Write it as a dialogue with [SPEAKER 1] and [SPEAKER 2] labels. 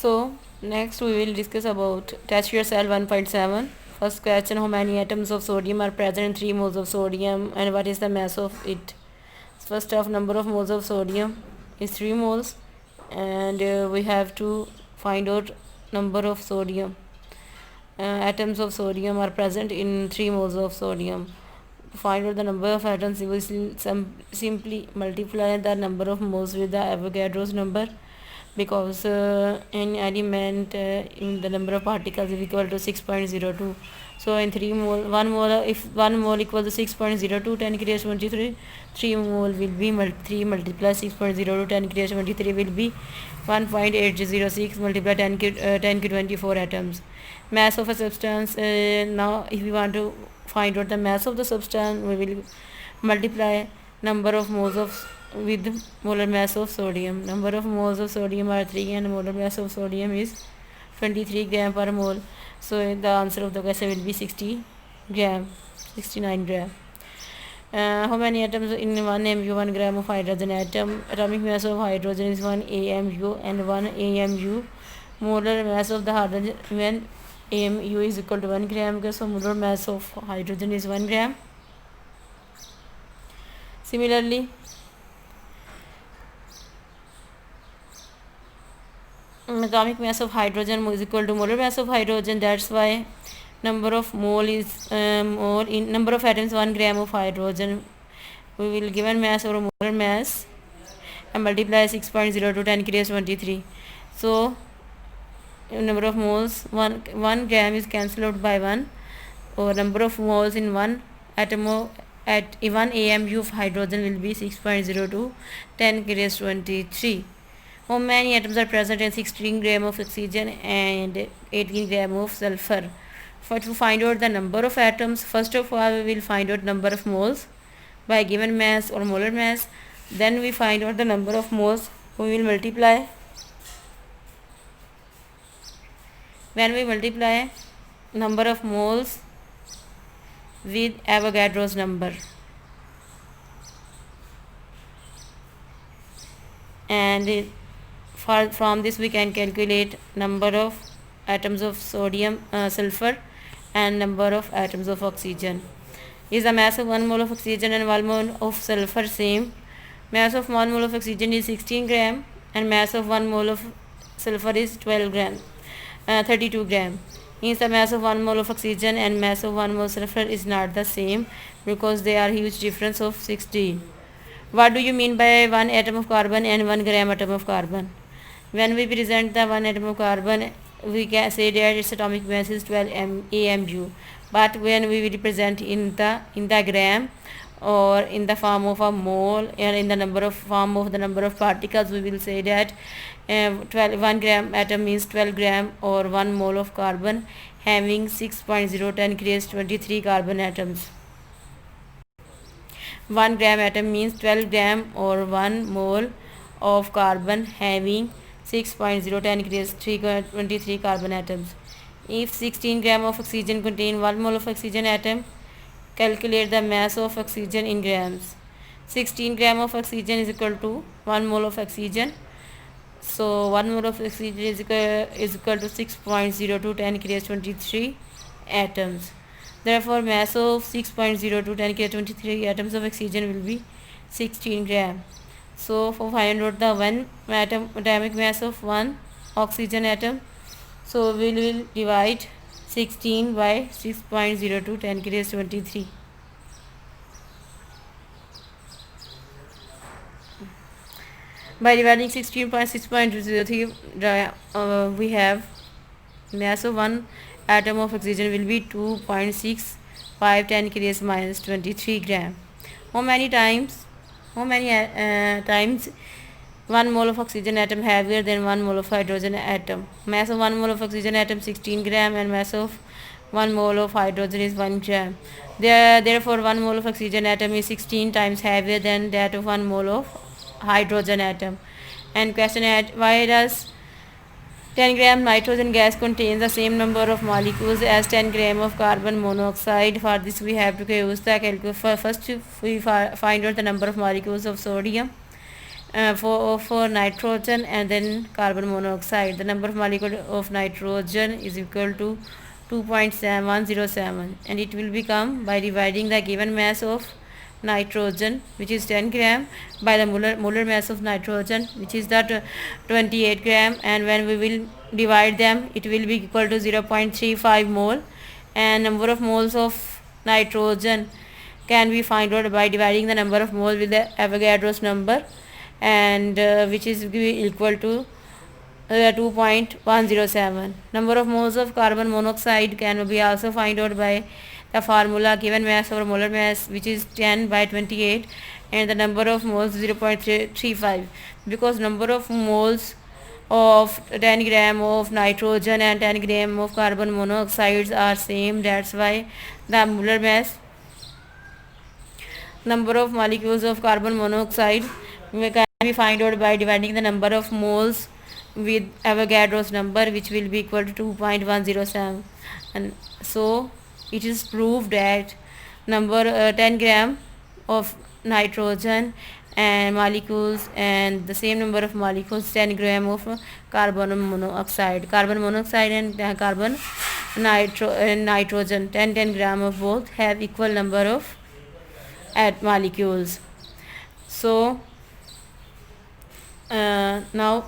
[SPEAKER 1] So next we will discuss about test yourself 1.7. First question, how many atoms of sodium are present in 3 moles of sodium and what is the mass of it? First off, number of moles of sodium is 3 moles and we have to find out number of sodium. Atoms of sodium are present in 3 moles of sodium. To find out the number of atoms, we will simply multiply the number of moles with the Avogadro's number, because in element in the number of particles is equal to 6.02. So in 3 mole, 1 mole, if 1 mole equals to 6.02, 10 to the 23, 3 mole will be 3 multiplied 6.02, 10 to the 23 will be 1.806 multiplied 10 to 24 atoms. Mass of a substance, now if we want to find out the mass of the substance, we will multiply number of moles of with molar mass of sodium. Number of moles of sodium are 3 and molar mass of sodium is 23 gram per mole. So the answer of the question will be 60 gram, 69 gram. How many atoms in 1 mu? 1 gram of hydrogen atom. Atomic mass of hydrogen is 1 amu and 1 amu. Molar mass of the hydrogen, when amu is equal to 1 gram, so molar mass of hydrogen is 1 gram. Similarly, atomic mass of hydrogen is equal to molar mass of hydrogen. That's why number of mole is more in number of atoms 1 gram of hydrogen. We will given mass or molar mass and multiply 6.02 10 to the 23. So number of moles, 1 gram is cancelled out by 1, or number of moles in 1 atom at 1 amu of hydrogen will be 6.02 10 to the 23. How many atoms are present in 16 gram of oxygen and 18 gram of sulfur? To find out the number of atoms, first of all we will find out number of moles by given mass or molar mass. Then we find out the number of moles. We will multiply. When we multiply number of moles with Avogadro's number, and from this we can calculate number of atoms of sodium, sulfur, and number of atoms of oxygen. Is the mass of 1 mole of oxygen and 1 mole of sulfur same? Mass of 1 mole of oxygen is 16 gram and mass of 1 mole of sulfur is 32 gram. Means the mass of 1 mole of oxygen and mass of 1 mole of sulfur is not the same, because they are huge difference of 16. What do you mean by 1 atom of carbon and 1 gram atom of carbon? When we present the 1 atom of carbon, we can say that its atomic mass is 12 amu. But when we represent in the gram or in the form of a mole and in the form of the number of particles, we will say that 1 gram atom means 12 gram or 1 mole of carbon having 6.010 creates 23 carbon atoms. 1 gram atom means 12 gram or 1 mole of carbon having 6.010 creates 23 carbon atoms. If 16 gram of oxygen contain 1 mole of oxygen atom, calculate the mass of oxygen in grams. 16 gram of oxygen is equal to 1 mole of oxygen. So 1 mole of oxygen is equal to 6.02 10 creates 23 atoms. Therefore, mass of 6.02 10 creates 23 atoms of oxygen will be 16 gram. So for find out the 1 atomic mass of 1 oxygen atom, so we will divide 16 by 6.02 10 raised 23. By dividing 16 by 6.03, we have mass of 1 atom of oxygen will be 2.65 10 raised minus 23 gram. How many times 1 mole of oxygen atom heavier than 1 mole of hydrogen atom? Mass of 1 mole of oxygen atom 16 gram and mass of 1 mole of hydrogen is 1 gram. Therefore 1 mole of oxygen atom is 16 times heavier than that of 1 mole of hydrogen atom. And question at why does 10 gram nitrogen gas contains the same number of molecules as 10 gram of carbon monoxide? For this we have to use the calculator. First we find out the number of molecules of sodium. for nitrogen and then carbon monoxide. The number of molecule of nitrogen is equal to 2.107, and it will become by dividing the given mass of nitrogen, which is 10 gram, by the molar mass of nitrogen, which is that 28 gram, and when we will divide them, it will be equal to 0.35 mole. And number of moles of nitrogen can be found out by dividing the number of moles with the Avogadro's number, and which is equal to 2.107. Number of moles of carbon monoxide can be also found out by the formula given mass over molar mass, which is 10 by 28, and the number of moles 0.35, because number of moles of 10 gram of nitrogen and 10 gram of carbon monoxides are same. That's why the molar mass, number of molecules of carbon monoxide, can be found out by dividing the number of moles with Avogadro's number, which will be equal to 2.107. And so it is proved that number 10 gram of nitrogen and molecules and the same number of molecules 10 gram of carbon monoxide and carbon nitrogen 10 gram of both have equal number of molecules. So now